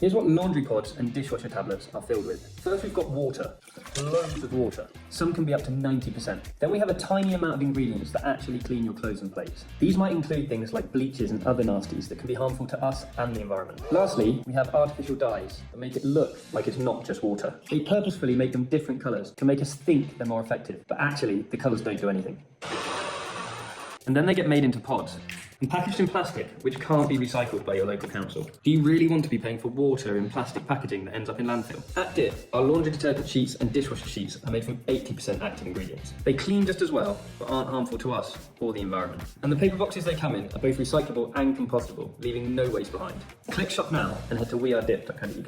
Here's what laundry pods and dishwasher tablets are filled with. First, we've got water. Loads of water. Some can be up to 90%. Then we have a tiny amount of ingredients that actually clean your clothes and plates. These might include things like bleaches and other nasties that can be harmful to us and the environment. Lastly, we have artificial dyes that make it look like it's not just water. They purposefully make them different colours to make us think they're more effective, but actually the colours don't do anything. And then they get made into pods and packaged in plastic, which can't be recycled by your local council. Do you really want to be paying for water in plastic packaging that ends up in landfill? At Dip, our laundry detergent sheets and dishwasher sheets are made from 80% active ingredients. They clean just as well, but aren't harmful to us or the environment. And the paper boxes they come in are both recyclable and compostable, leaving no waste behind. Click shop now and head to wearedip.co.uk.